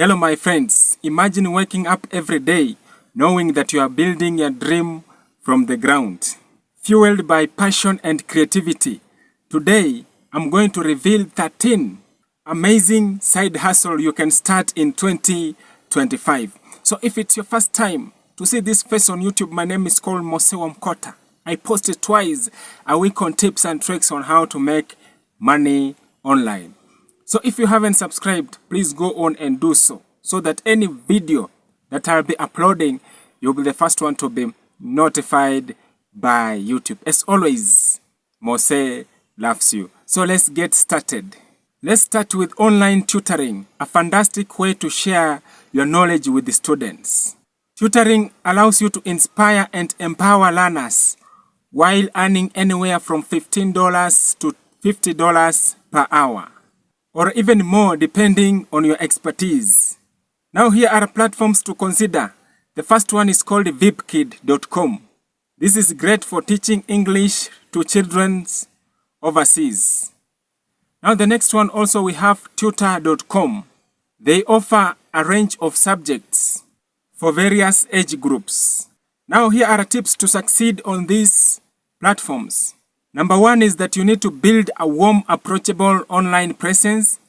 Hello my friends, imagine waking up every day knowing that you are building your dream from the ground. Fueled by passion and creativity, today I'm going to reveal 13 amazing side hustle you can start in 2025. So if it's your first time to see this face on YouTube, my name is called Mose Wamukota. I post it twice a week on tips and tricks on how to make money online. So if you haven't subscribed, please go on and do so that any video that I'll be uploading, you'll be the first one to be notified by YouTube. As always, Mose loves you. So let's get started. Let's start with online tutoring, a fantastic way to share your knowledge with the students. Tutoring allows you to inspire and empower learners while earning anywhere from $15 to $50 per hour, or even more depending on your expertise. Now here are platforms to consider. The first one is called vipkid.com. This is great for teaching English to children overseas. Now the next one also we have tutor.com. They offer a range of subjects for various age groups. Now here are tips to succeed on these platforms. Number one is that you need to build a warm, approachable online presence.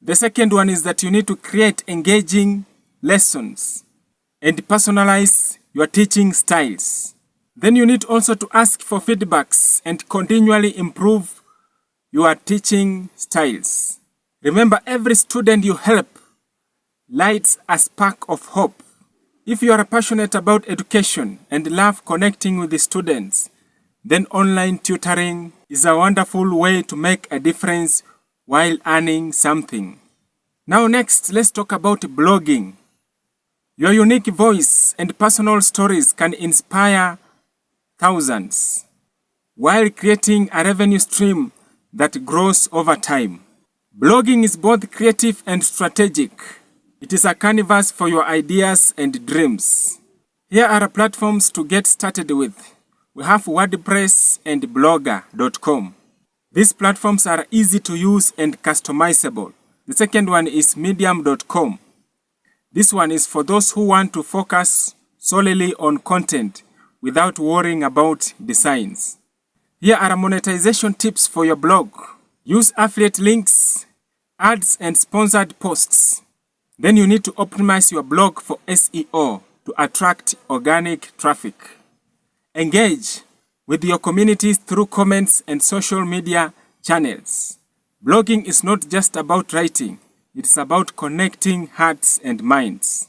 The second one is that you need to create engaging lessons and personalize your teaching styles. Then you need also to ask for feedbacks and continually improve your teaching styles. Remember, every student you help lights a spark of hope. If you are passionate about education and love connecting with the students, then online tutoring is a wonderful way to make a difference while earning something. Now next, let's talk about blogging. Your unique voice and personal stories can inspire thousands while creating a revenue stream that grows over time. Blogging is both creative and strategic. It is a canvas for your ideas and dreams. Here are platforms to get started with. We have WordPress and blogger.com. These platforms are easy to use and customizable. The second one is medium.com. This one is for those who want to focus solely on content without worrying about designs. Here are monetization tips for your blog. Use affiliate links, ads, and sponsored posts. Then you need to optimize your blog for SEO to attract organic traffic. Engage with your communities through comments and social media channels. Blogging is not just about writing, it's about connecting hearts and minds.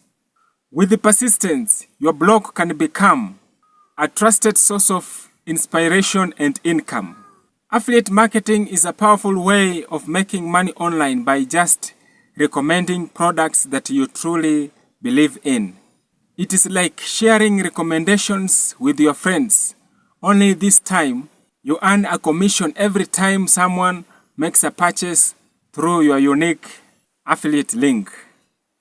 With the persistence, your blog can become a trusted source of inspiration and income. Affiliate marketing is a powerful way of making money online by just recommending products that you truly believe in. It is like sharing recommendations with your friends. Only this time, you earn a commission every time someone makes a purchase through your unique affiliate link.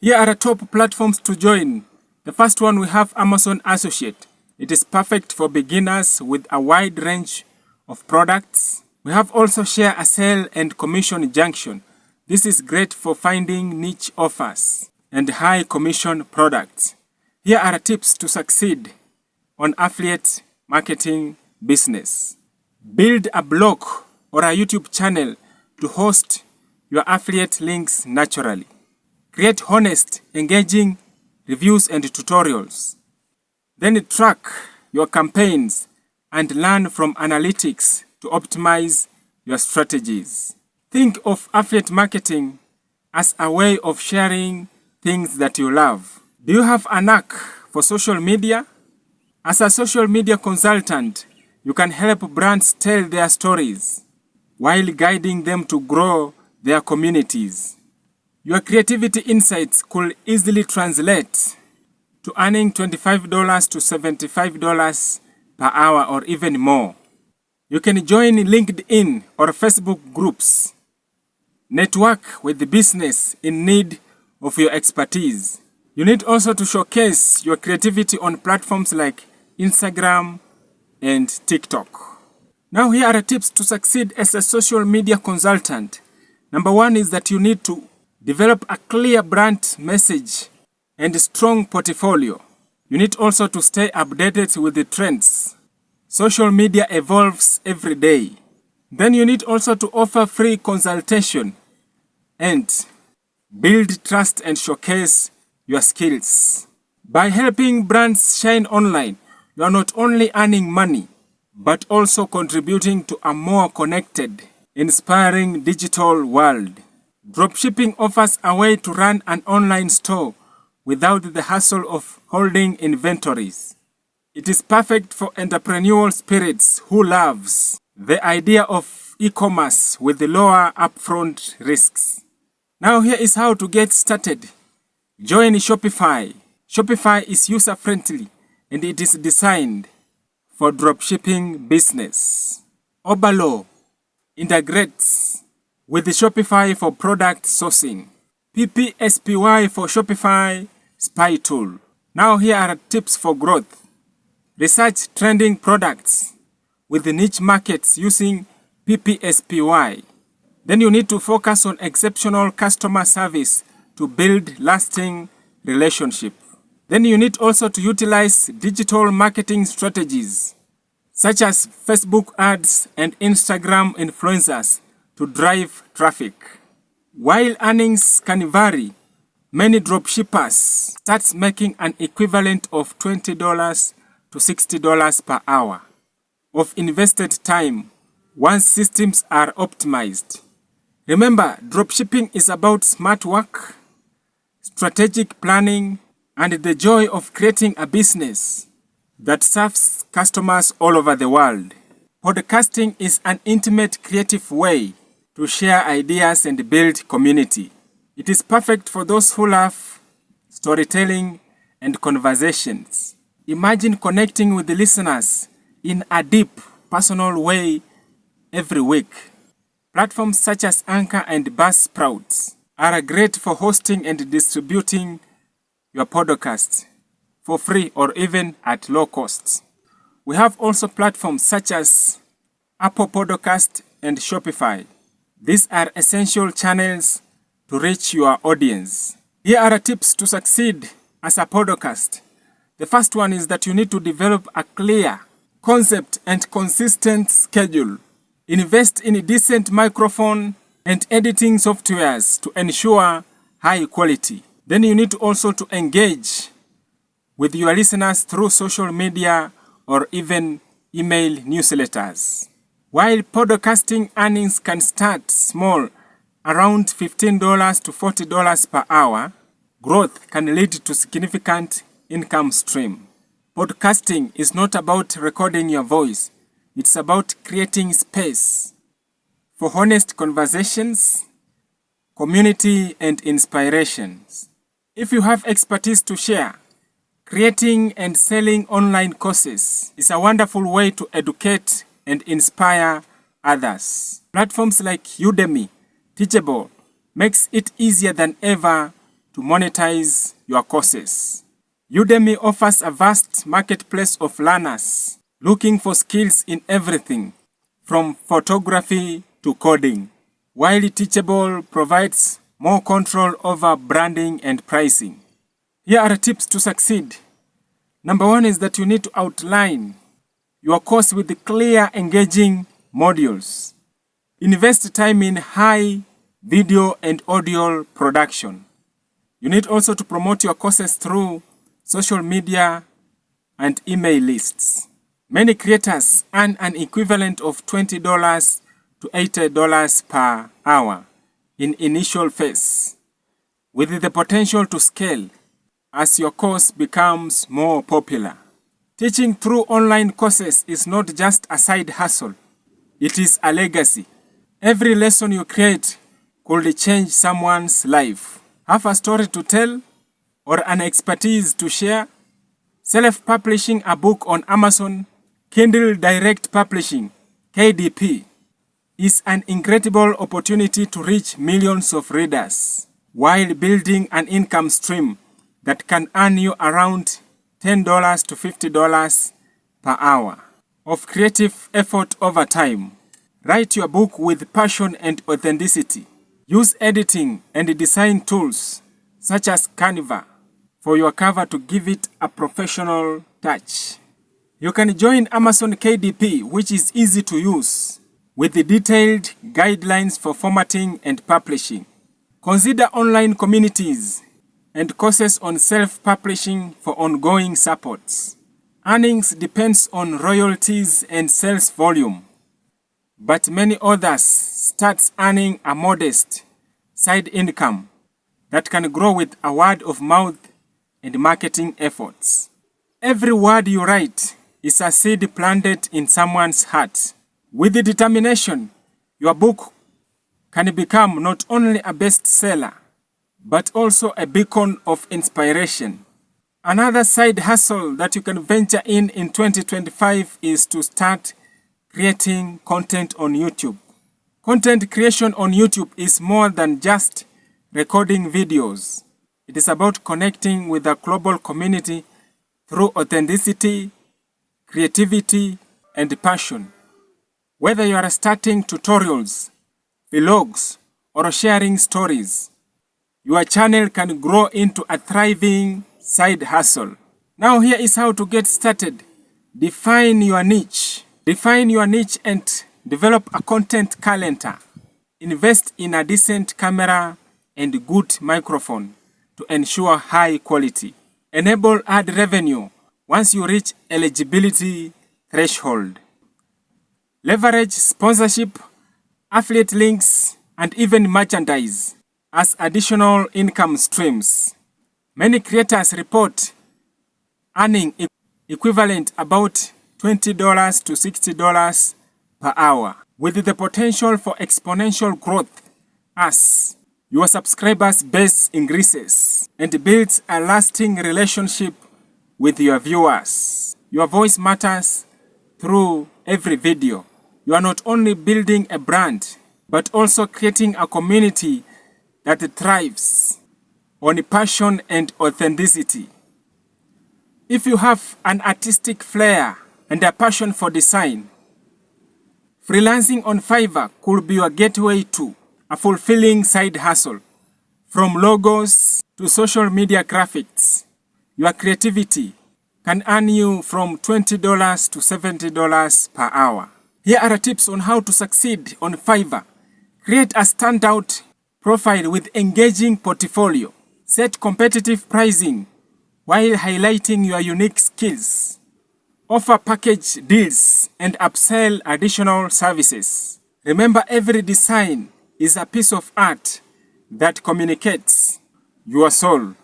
Here are top platforms to join. The first one we have Amazon Associate. It is perfect for beginners with a wide range of products. We have also Share a Sale and Commission Junction. This is great for finding niche offers and high commission products. Here are tips to succeed on affiliate marketing business. Build a blog or a YouTube channel to host your affiliate links naturally. Create honest, engaging reviews and tutorials. Then track your campaigns and learn from analytics to optimize your strategies. Think of affiliate marketing as a way of sharing things that you love. Do you have a knack for social media? As a social media consultant, you can help brands tell their stories while guiding them to grow their communities. Your creativity insights could easily translate to earning $25 to $75 per hour or even more. You can join LinkedIn or Facebook groups. Network with the business in need of your expertise. You need also to showcase your creativity on platforms like Instagram and TikTok. Now here are tips to succeed as a social media consultant. Number one is that you need to Develop a clear brand message and strong portfolio. You need also to stay updated with the trends. Social media evolves every day. Then you need also to offer free consultation and build trust and showcase your skills. By helping brands shine online, you are not only earning money, but also contributing to a more connected, inspiring digital world. Dropshipping offers a way to run an online store without the hassle of holding inventories. It is perfect for entrepreneurial spirits who loves the idea of e-commerce with the lower upfront risks. Now here is how to get started. Join Shopify. Shopify is user-friendly and it is designed for dropshipping business. Obalo integrates with the Shopify for product sourcing. PPSPY for Shopify Spy Tool. Now here are tips for growth. Research trending products with the niche markets using PPSPY. Then you need to focus on exceptional customer service to build lasting relationship. Then you need also to utilize digital marketing strategies such as Facebook ads and Instagram influencers to drive traffic. While earnings can vary, many dropshippers start making an equivalent of $20 to $60 per hour of invested time once systems are optimized. Remember, dropshipping is about smart work, strategic planning, and the joy of creating a business that serves customers all over the world. Podcasting is an intimate, creative way to share ideas and build community. It is perfect for those who love storytelling and conversations. Imagine connecting with the listeners in a deep, personal way every week. Platforms such as Anchor and Buzzsprout are great for hosting and distributing your podcast for free or even at low cost. We have also platforms such as Apple Podcast and Shopify. These are essential channels to reach your audience. Here are tips to succeed as a podcast. The first one is that you need to develop a clear concept and consistent schedule. Invest in a decent microphone and editing softwares to ensure high quality. Then you need also to engage with your listeners through social media or even email newsletters. While podcasting earnings can start small, around $15 to $40 per hour, growth can lead to significant income stream. Podcasting is not about recording your voice. It's about creating space for honest conversations, community, and inspirations. If you have expertise to share, creating and selling online courses is a wonderful way to educate and inspire others. Platforms like Udemy, Teachable makes it easier than ever to monetize your courses. Udemy offers a vast marketplace of learners looking for skills in everything from photography to coding, while Teachable provides more control over branding and pricing. Here are tips to succeed. Number one is that you need to outline your course with clear, engaging modules. Invest time in high video and audio production. You need also to promote your courses through social media and email lists. Many creators earn an equivalent of $20 to $80 per hour in initial phase, with the potential to scale as your course becomes more popular. Teaching through online courses is not just a side hustle, it is a legacy. Every lesson you create could change someone's life. Have a story to tell or an expertise to share? Self-publishing a book on Amazon, Kindle Direct Publishing, KDP, is an incredible opportunity to reach millions of readers while building an income stream that can earn you around $10 to $50 per hour of creative effort over time. Write your book with passion and authenticity. Use editing and design tools such as Canva for your cover to give it a professional touch. You can join Amazon KDP, which is easy to use, with the detailed guidelines for formatting and publishing. Consider online communities and courses on self-publishing for ongoing supports. Earnings depends on royalties and sales volume, but many authors start earning a modest side income that can grow with a word of mouth and marketing efforts. Every word you write is a seed planted in someone's heart. With the determination, your book can become not only a bestseller, but also a beacon of inspiration. Another side hustle that you can venture in 2025 is to start creating content on YouTube. Content creation on YouTube is more than just recording videos. It is about connecting with a global community through authenticity, creativity, and passion. Whether you are starting tutorials, vlogs, or sharing stories, your channel can grow into a thriving side hustle. Now here is how to get started. Define your niche. Define your niche and develop a content calendar. Invest in a decent camera and good microphone to ensure high quality. Enable ad revenue once you reach eligibility threshold. Leverage sponsorship, affiliate links, and even merchandise as additional income streams. Many creators report earning equivalent about $20 to $60 per hour, with the potential for exponential growth as your subscribers base increases and builds a lasting relationship with your viewers. Your voice matters through every video. You are not only building a brand, but also creating a community that thrives on passion and authenticity. If you have an artistic flair and a passion for design, freelancing on Fiverr could be your gateway to a fulfilling side hustle. From logos to social media graphics, your creativity can earn you from $20 to $70 per hour. Here are tips on how to succeed on Fiverr. Create a standout profile with engaging portfolio. Set competitive pricing while highlighting your unique skills. Offer package deals and upsell additional services. Remember, every design is a piece of art that communicates your soul.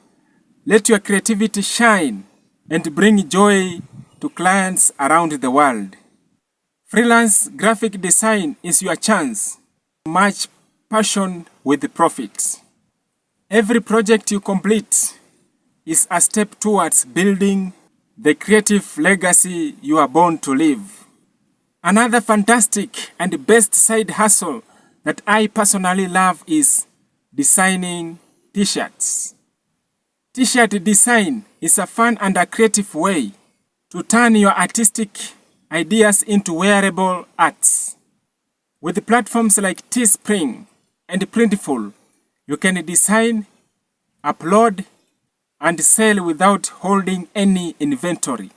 Let your creativity shine and bring joy to clients around the world. Freelance graphic design is your chance to match passion with profit. Every project you complete is a step towards building the creative legacy you are born to live. Another fantastic and best side hustle that I personally love is designing t-shirts. T-shirt design is a fun and a creative way to turn your artistic ideas into wearable arts. With platforms like Teespring and Printful, you can design, upload, and sell without holding any inventory,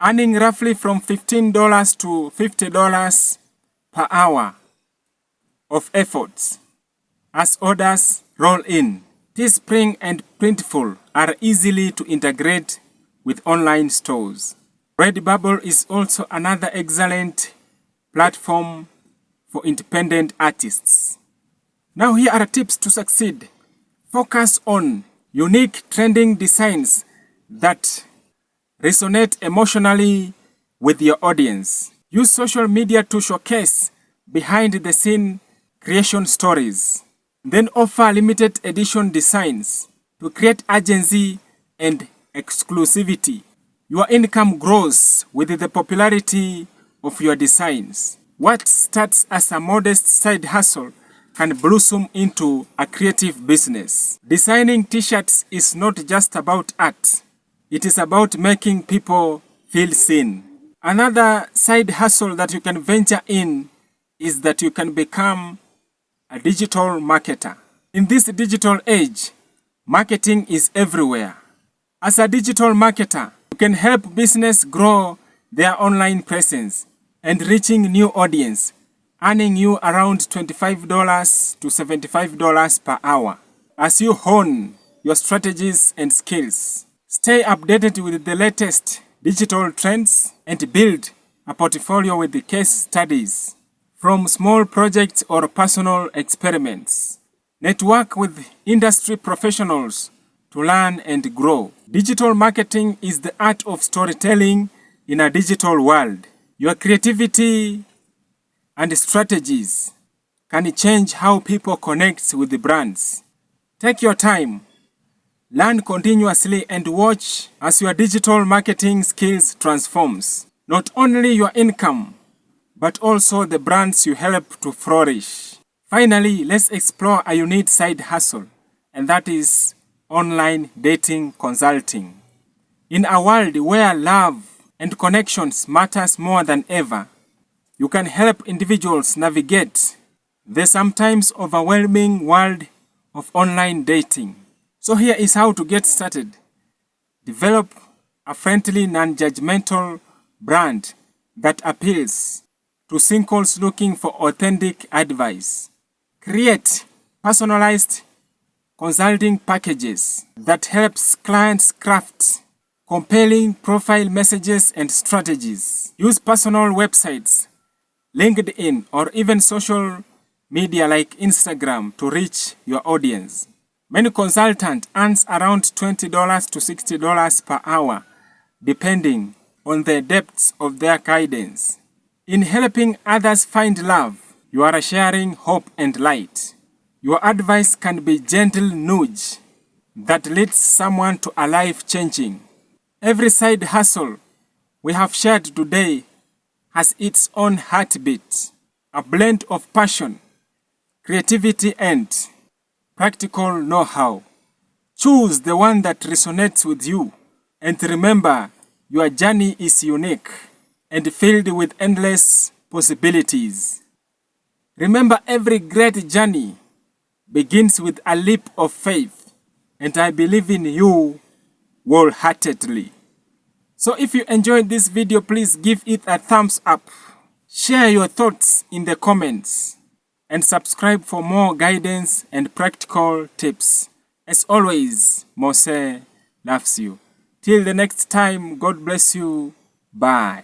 earning roughly from $15 to $50 per hour of efforts as orders roll in. Teespring and Printful are easily to integrate with online stores. Redbubble is also another excellent platform for independent artists. Now here are tips to succeed. Focus on unique trending designs that resonate emotionally with your audience. Use social media to showcase behind-the-scene creation stories. Then offer limited edition designs to create urgency and exclusivity. Your income grows with the popularity of your designs. What starts as a modest side hustle can blossom into a creative business. Designing t-shirts is not just about art. It is about making people feel seen. Another side hustle that you can venture in is that you can become a digital marketer. In this digital age, marketing is everywhere. As a digital marketer, you can help business grow their online presence and reaching new audience, earning you around $25 to $75 per hour as you hone your strategies and skills. Stay updated with the latest digital trends and build a portfolio with the case studies from small projects or personal experiments. Network with industry professionals to learn and grow. Digital marketing is the art of storytelling in a digital world. Your creativity and strategies can change how people connect with the brands. Take your time, learn continuously, and watch as your digital marketing skills transforms not only your income, but also the brands you help to flourish. Finally, let's explore a unique side hustle, and that is online dating consulting. In a world where love and connections matters more than ever, you can help individuals navigate the sometimes overwhelming world of online dating. So here is how to get started. Develop a friendly, non-judgmental brand that appeals to singles looking for authentic advice. Create personalized consulting packages that helps clients craft compelling profile messages and strategies. Use personal websites, LinkedIn, or even social media like Instagram to reach your audience. Many consultants earn around $20 to $60 per hour, depending on the depth of their guidance. In helping others find love, you are sharing hope and light. Your advice can be gentle nudge that leads someone to a life-changing. Every side hustle we have shared today has its own heartbeat, a blend of passion, creativity, and practical know-how. Choose the one that resonates with you, and remember, your journey is unique and filled with endless possibilities. Remember, every great journey begins with a leap of faith, and I believe in you wholeheartedly. So if you enjoyed this video, please give it a thumbs up. Share your thoughts in the comments and subscribe for more guidance and practical tips. As always, Mose loves you. Till the next time, God bless you. Bye.